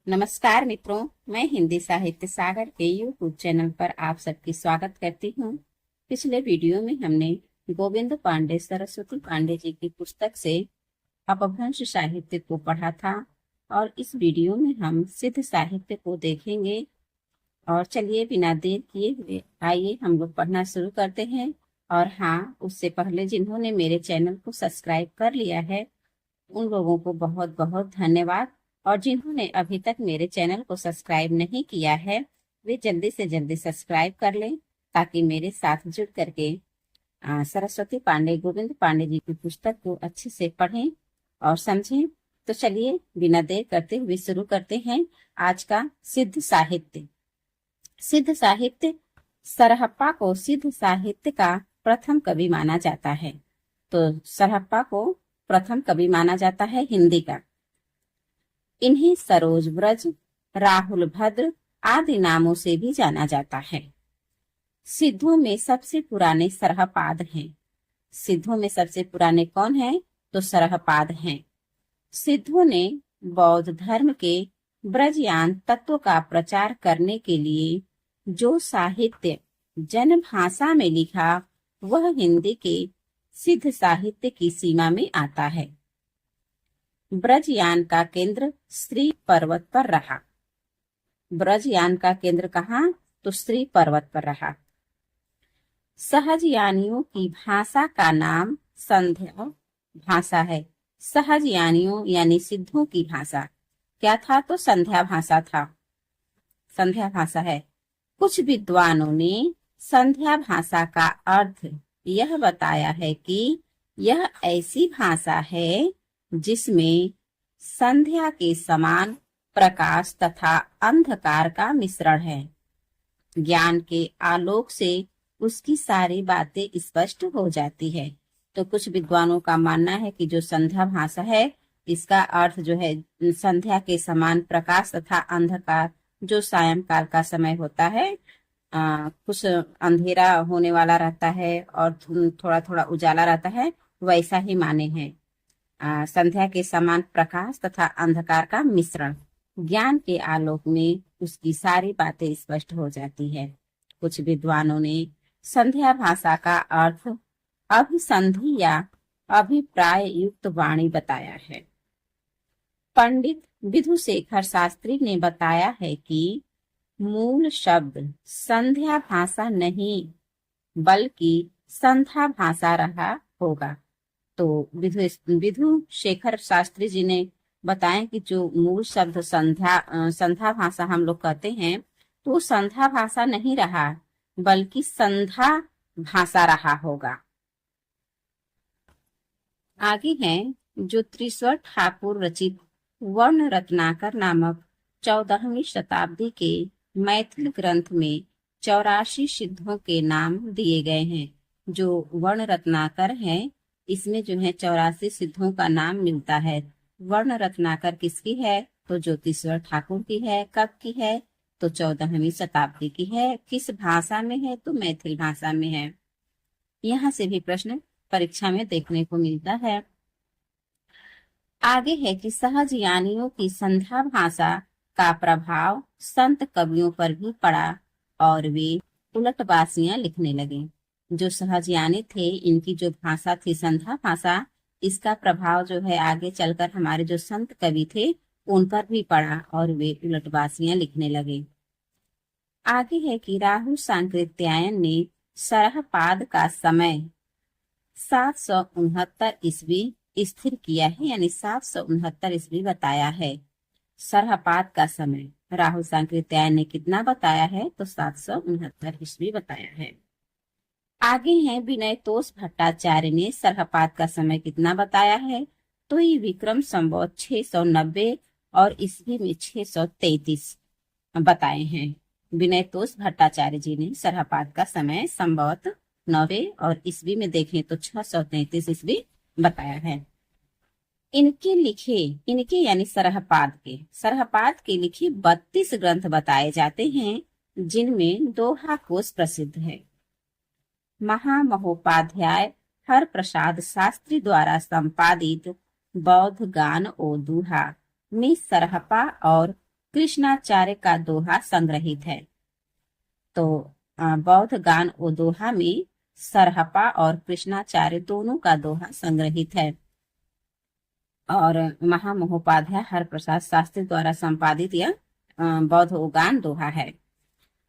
नमस्कार मित्रों, मैं हिंदी साहित्य सागर के यूट्यूब चैनल पर आप सबकी स्वागत करती हूँ। पिछले वीडियो में हमने गोविंद पांडे सरस्वती पांडे जी की पुस्तक से अपभ्रंश साहित्य को पढ़ा था और इस वीडियो में हम सिद्ध साहित्य को देखेंगे। और चलिए बिना देर किए हुए आइए हम लोग पढ़ना शुरू करते हैं। और हाँ, उससे पहले जिन्होंने मेरे चैनल को सब्सक्राइब कर लिया है उन लोगों को बहुत बहुत धन्यवाद, और जिन्होंने अभी तक मेरे चैनल को सब्सक्राइब नहीं किया है वे जल्दी से जल्दी सब्सक्राइब कर लें ताकि मेरे साथ जुड़ करके सरस्वती पांडे गोविंद पांडे जी की पुस्तक को अच्छे से पढ़ें और समझें। तो चलिए बिना देर करते हुए शुरू करते हैं आज का सिद्ध साहित्य। सिद्ध साहित्य, सरहप्पा को सिद्ध साहित्य का प्रथम कवि माना जाता है। तो सरहप्पा को प्रथम कवि माना जाता है हिंदी का। इन्हें सरोज ब्रज, राहुल भद्र आदि नामों से भी जाना जाता है। सिद्धों में सबसे पुराने सरहपाद हैं। सिद्धों में सबसे पुराने कौन हैं? तो सरहपाद हैं। सिद्धों ने बौद्ध धर्म के ब्रजयान तत्व का प्रचार करने के लिए जो साहित्य जनभाषा में लिखा वह हिंदी के सिद्ध साहित्य की सीमा में आता है। ब्रजयान का केंद्र श्री पर्वत पर रहा। ब्रजयान का केंद्र कहाँ? तो श्री पर्वत पर रहा। सहजयानियों की भाषा का नाम संध्या भाषा है। सहजयानियों यानी सिद्धों की भाषा क्या था? तो संध्या भाषा था। संध्या भाषा है। कुछ विद्वानों ने संध्या भाषा का अर्थ यह बताया है कि यह ऐसी भाषा है जिसमें संध्या के समान प्रकाश तथा अंधकार का मिश्रण है। ज्ञान के आलोक से उसकी सारी बातें स्पष्ट हो जाती है। तो कुछ विद्वानों का मानना है कि जो संध्या भाषा है इसका अर्थ जो है संध्या के समान प्रकाश तथा अंधकार, जो सायंकाल का समय होता है, कुछ अंधेरा होने वाला रहता है और थोड़ा थोड़ा उजाला रहता है, वैसा ही माने हैं। संध्या के समान प्रकाश तथा अंधकार का मिश्रण, ज्ञान के आलोक में उसकी सारी बातें स्पष्ट हो जाती है। कुछ विद्वानों ने संध्या भाषा का अर्थ अभिसंधि या अभिप्राय युक्त वाणी बताया है। पंडित विधुशेखर शास्त्री ने बताया है कि मूल शब्द संध्या भाषा नहीं बल्कि संध्या भाषा रहा होगा। तो विधुशेखर शास्त्री जी ने बताया कि जो मूल शब्द संध्या भाषा हम लोग कहते हैं तो संध्या भाषा नहीं रहा बल्कि संध्या भाषा रहा होगा। आगे है जो त्रिस्वर ठाकुर रचित वर्ण रत्नाकर नामक 14वीं शताब्दी के मैथिल ग्रंथ में 84 सिद्धों के नाम दिए गए हैं। जो वर्ण रत्नाकर है इसमें जो है 84 सिद्धों का नाम मिलता है। वर्ण रत्नाकर किसकी है? तो ज्योतिश्वर ठाकुर की है। कब की है? तो 14वीं शताब्दी की है। किस भाषा में है? तो मैथिल भाषा में है। यहाँ से भी प्रश्न परीक्षा में देखने को मिलता है। आगे है कि सहजयानियों की संध्या भाषा का प्रभाव संत कवियों पर भी पड़ा और वे उलटबासियां लिखने लगे। जो सहजयानी थे इनकी जो भाषा थी संध्या भाषा, इसका प्रभाव जो है आगे चलकर हमारे जो संत कवि थे उन पर भी पड़ा और वे उलटबासियां लिखने लगे। आगे है कि राहुल सांकृत्यायन ने सरहपाद का समय 769 ईस्वी स्थिर किया है, यानी 769 ईस्वी बताया है। सरहपाद का समय राहुल सांकृत्यायन ने कितना बताया है? तो 769 ईस्वी बताया है। आगे है विनय तोष भट्टाचार्य ने सरहपाद का समय कितना बताया है? तो ये विक्रम संवत 690 और ईस्वी में 633 बताए हैं। विनय तोष भट्टाचार्य जी ने सरहपाद का समय संवत 90 और ईस्वी में देखें तो 633 ईस्वी बताया है। इनके यानी सरहपाद के लिखे 32 ग्रंथ बताए जाते हैं जिनमें दोहा कोश प्रसिद्ध है। महामहोपाध्याय हर प्रसाद शास्त्री द्वारा संपादित बौद्ध गान ओ दूहा में सरहपा और कृष्णाचार्य का दोहा संग्रहित है। तो बौद्ध गान ओ दोहा में सरहपा और कृष्णाचार्य दोनों का दोहा संग्रहित है और महामहोपाध्याय हरप्रसाद शास्त्री द्वारा संपादित यह बौद्ध उगान दोहा है।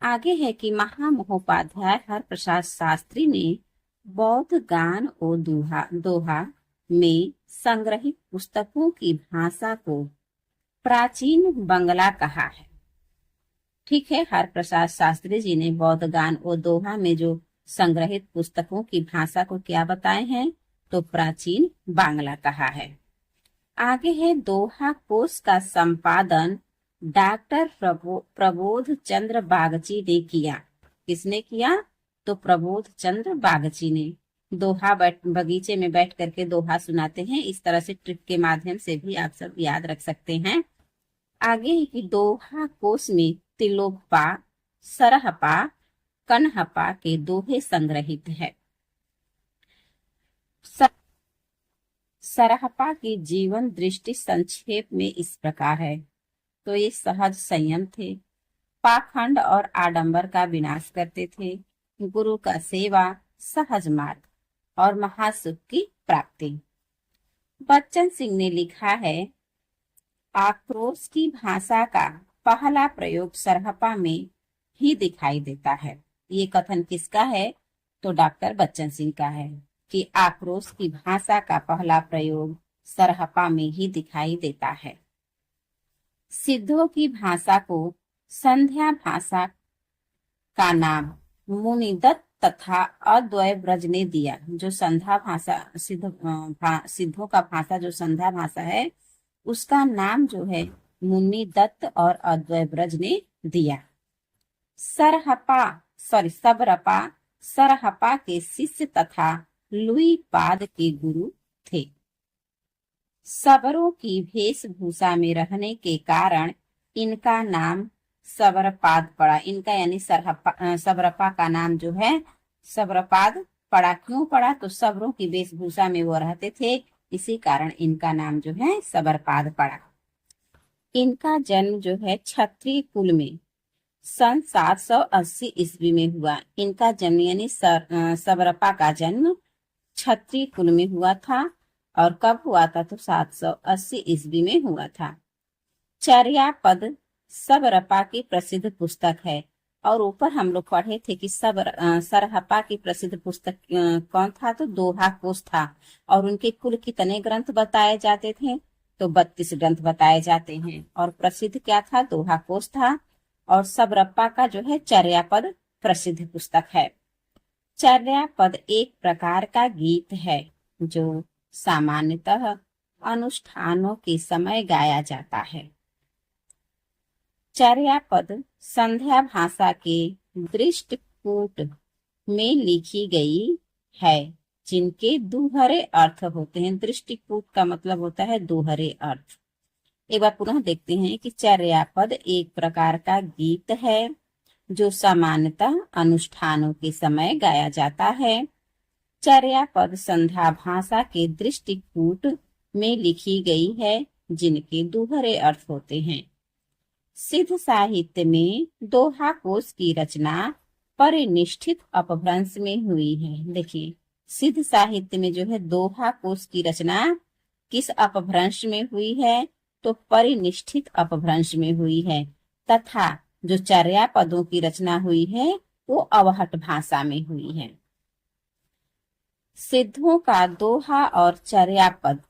आगे है कि महामहोपाध्याय हरप्रसाद शास्त्री ने बौद्ध गान ओ दोहा में संग्रहित पुस्तकों की भाषा को प्राचीन बंगला कहा है। ठीक है, हरप्रसाद शास्त्री जी ने बौद्ध गान ओ दोहा में जो संग्रहित पुस्तकों की भाषा को क्या बताए हैं, तो प्राचीन बांग्ला कहा है। आगे है दोहा कोश का संपादन डॉक्टर प्रबोध चंद्र बागची ने किया। किसने किया, तो प्रबोध चंद्र बागची ने। दोहा बगीचे में बैठ करके दोहा सुनाते हैं, इस तरह से ट्रिक के माध्यम से भी आप सब याद रख सकते हैं। आगे है कि दोहा कोश में तिलोपा, सरहपा, कनहपा के दोहे संग्रहित है। सरहपा की जीवन दृष्टि संक्षेप में इस प्रकार है। तो ये सहज संयम थे, पाखंड और आडंबर का विनाश करते थे, गुरु का सेवा, सहज मार्ग और महासुख की प्राप्ति। बच्चन सिंह ने लिखा है, आक्रोश की भाषा का पहला प्रयोग सरहपा में ही दिखाई देता है। ये कथन किसका है, तो डॉक्टर बच्चन सिंह का है कि आक्रोश की भाषा का पहला प्रयोग सरहपा में ही दिखाई देता है। सिद्धों की भाषा को संध्या भाषा का नाम मुनिदत्त तथा अद्वय ब्रज ने दिया। जो संध्या भाषा सिद्धों का भाषा जो संध्या भाषा है, उसका नाम जो है मुनिदत्त और अद्वय ब्रज ने दिया। सबरपा सरहपा के शिष्य तथा लुई पाद के गुरु थे। सबरों की वेशभूषा में रहने के कारण इनका नाम सबरपाद पड़ा। इनका यानी सबरपा का नाम जो है सबरपाद पड़ा। क्यों पड़ा, तो सबरों की वेशभूषा में वो रहते थे, इसी कारण इनका नाम जो है सबरपाद पड़ा। इनका जन्म जो है क्षत्रिय कुल में सन 780 ईस्वी में हुआ। इनका जन्म यानी सबरपा का जन्म क्षत्रिय कुल में हुआ था और कब हुआ था, तो 780 ईस्वी में हुआ था। चर्यापद सबरपा की प्रसिद्ध पुस्तक है और ऊपर हम लोग पढ़े थे कि सरहपा की प्रसिद्ध पुस्तक कौन था, तो दोहा कोश था और उनके कुल कितने ग्रंथ बताए जाते थे, तो 32 ग्रंथ बताए जाते हैं और प्रसिद्ध क्या था, दोहा कोश था। और सबरपा का जो है चर्यापद प्रसिद्ध पुस्तक है। चर्यापद एक प्रकार का गीत है जो सामान्यतः अनुष्ठानों के समय गाया जाता है। चर्यापद संध्या भाषा के दृष्टिकूट में लिखी गई है, जिनके दोहरे अर्थ होते हैं। दृष्टिकूट का मतलब होता है दोहरे अर्थ। एक बार पुनः देखते हैं कि चर्यापद एक प्रकार का गीत है जो सामान्यतः अनुष्ठानों के समय गाया जाता है। चर्यापद संध्या भाषा के दृष्टिकूट में लिखी गई है, जिनके दोहरे अर्थ होते हैं। सिद्ध साहित्य में दोहा कोश की रचना परिनिष्ठित अपभ्रंश में हुई है। देखिए, सिद्ध साहित्य में जो है दोहा कोश की रचना किस अपभ्रंश में हुई है, तो परिनिष्ठित अपभ्रंश में हुई है, तथा जो चर्यापदों की रचना हुई है वो अवहट भाषा में हुई है। सिद्धों का दोहा और चर्यापद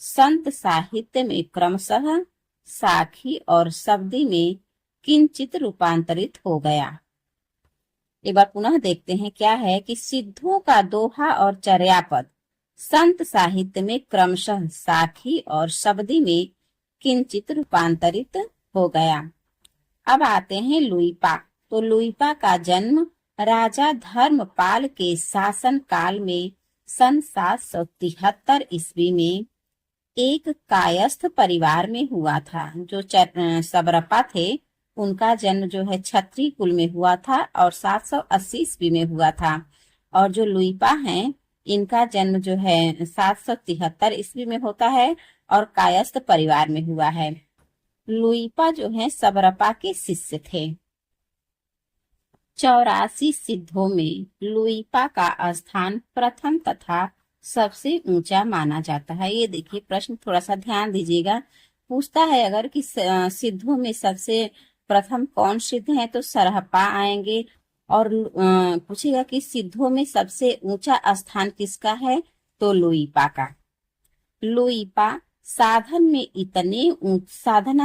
संत साहित्य में क्रमशः साखी और शब्दी में किंचित रूपांतरित हो गया। एक बार पुनः देखते हैं क्या है कि सिद्धों का दोहा और चर्यापद संत साहित्य में क्रमशः साखी और शब्दी में किंचित रूपांतरित हो गया। अब आते हैं लुईपा। तो लुईपा का जन्म राजा धर्मपाल के शासन काल में सन 773 ईस्वी में एक कायस्थ परिवार में हुआ था। जो सबरपा थे उनका जन्म जो है क्षत्रिय कुल में हुआ था और 780 ईस्वी में हुआ था, और जो लुईपा हैं इनका जन्म जो है 773 ईस्वी में होता है और कायस्थ परिवार में हुआ है। लुईपा जो है सबरपा के शिष्य थे। 84 सिद्धों में लुईपा का स्थान प्रथम तथा सबसे ऊंचा माना जाता है। ये देखिए प्रश्न थोड़ा सा ध्यान दीजिएगा। पूछता है अगर कि सिद्धों में सबसे प्रथम कौन सिद्ध है तो सरहपा आएंगे। और पूछेगा कि सिद्धों में सबसे ऊंचा स्थान किसका है तो लुईपा का। लुईपा साधना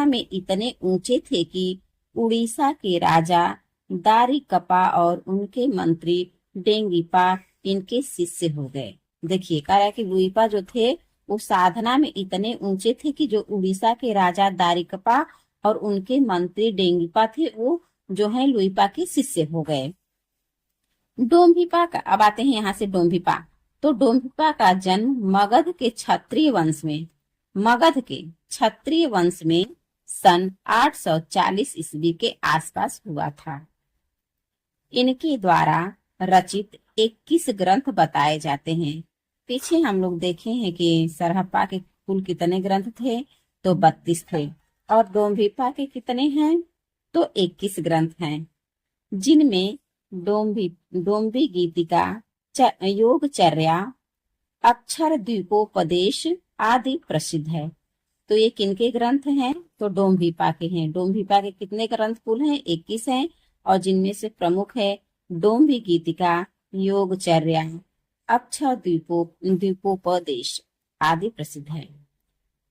में इतने ऊंचे थे कि उड़ीसा के राजा दारिकपा और उनके मंत्री डेंगीपा इनके शिष्य हो गए। देखिए कह रहा है कि लुईपा जो थे वो साधना में इतने ऊंचे थे कि जो उड़ीसा के राजा दारिकपा और उनके मंत्री डेंगीपा थे वो जो है लुईपा के शिष्य हो गए। डोम्भिपा का अब आते हैं यहाँ से डोम्भिपा। तो डोम्भिपा का जन्म मगध के क्षत्रिय वंश में सन 840 ईस्वी के आसपास हुआ था। इनके द्वारा रचित 21 ग्रंथ बताए जाते हैं। पीछे हम लोग देखे हैं कि सरहप्पा के कुल कितने ग्रंथ थे तो 32 थे और डोम्भिपा के कितने हैं तो 21 ग्रंथ हैं, जिनमें डोम्भी गीतिका, योगचर्या, अक्षर द्वीपोपदेश आदि प्रसिद्ध है। तो ये किनके ग्रंथ हैं तो डोम्भिपा के हैं। डोम्भिपा के कितने ग्रंथ कुल हैं 21 हैं और जिनमें से प्रमुख है डोम्भी गीतिका, योगचर्या, अक्षर द्वीपोपदेश आदि प्रसिद्ध है।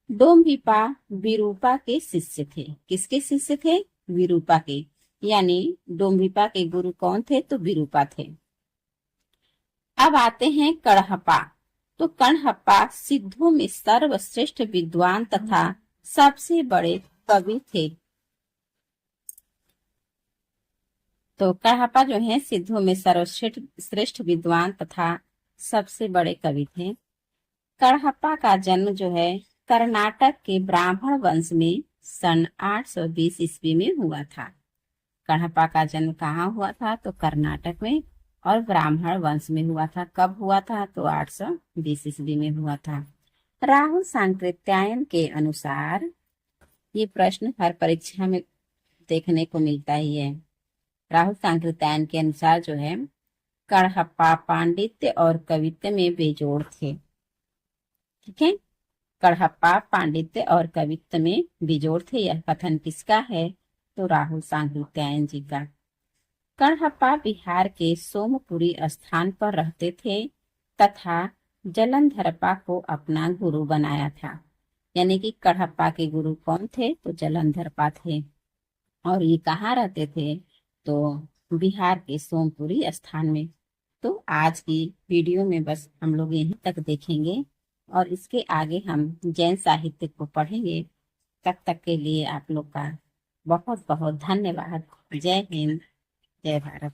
डोम्भिपा विरूपा के शिष्य थे। किसके शिष्य थे विरूपा के, यानी डोम्भिपा के गुरु कौन थे तो विरूपा थे। अब आते हैं कणहप्पा। तो कणहप्पा सिद्धों में सर्वश्रेष्ठ विद्वान तथा सबसे बड़े कवि थे। तो कणहप्पा जो है सिद्धों में सर्वश्रेष्ठ विद्वान तथा सबसे बड़े कवि थे। कणहप्पा का जन्म जो है कर्नाटक के ब्राह्मण वंश में सन 820 ईस्वी में हुआ था। कणहप्पा का जन्म कहाँ हुआ था तो कर्नाटक में और ब्राह्मण वंश में हुआ था। कब हुआ था तो 820 ईस्वी में हुआ था। राहुल सांकृत्यायन के अनुसार, ये प्रश्न हर परीक्षा में देखने को मिलता ही है। राहुल सांकृत्यायन के अनुसार जो है कणहप्पा पांडित्य और कवित्व में बेजोड़ थे। ठीक है, कणहप्पा पांडित्य और कवित्व में बेजोड़ थे। यह कथन किसका है तो राहुल सांकृत्यायन जी का। कणहप्पा बिहार के सोमपुरी स्थान पर रहते थे तथा जलंधरप्पा को अपना गुरु बनाया था। यानी कि कणहप्पा के गुरु कौन थे तो जलंधरप्पा थे और ये कहाँ रहते थे तो बिहार के सोमपुरी स्थान में। तो आज की वीडियो में बस हम लोग यहीं तक देखेंगे और इसके आगे हम जैन साहित्य को पढ़ेंगे। तब तक के लिए आप लोग का बहुत बहुत धन्यवाद। जय हिंद, जय भारत।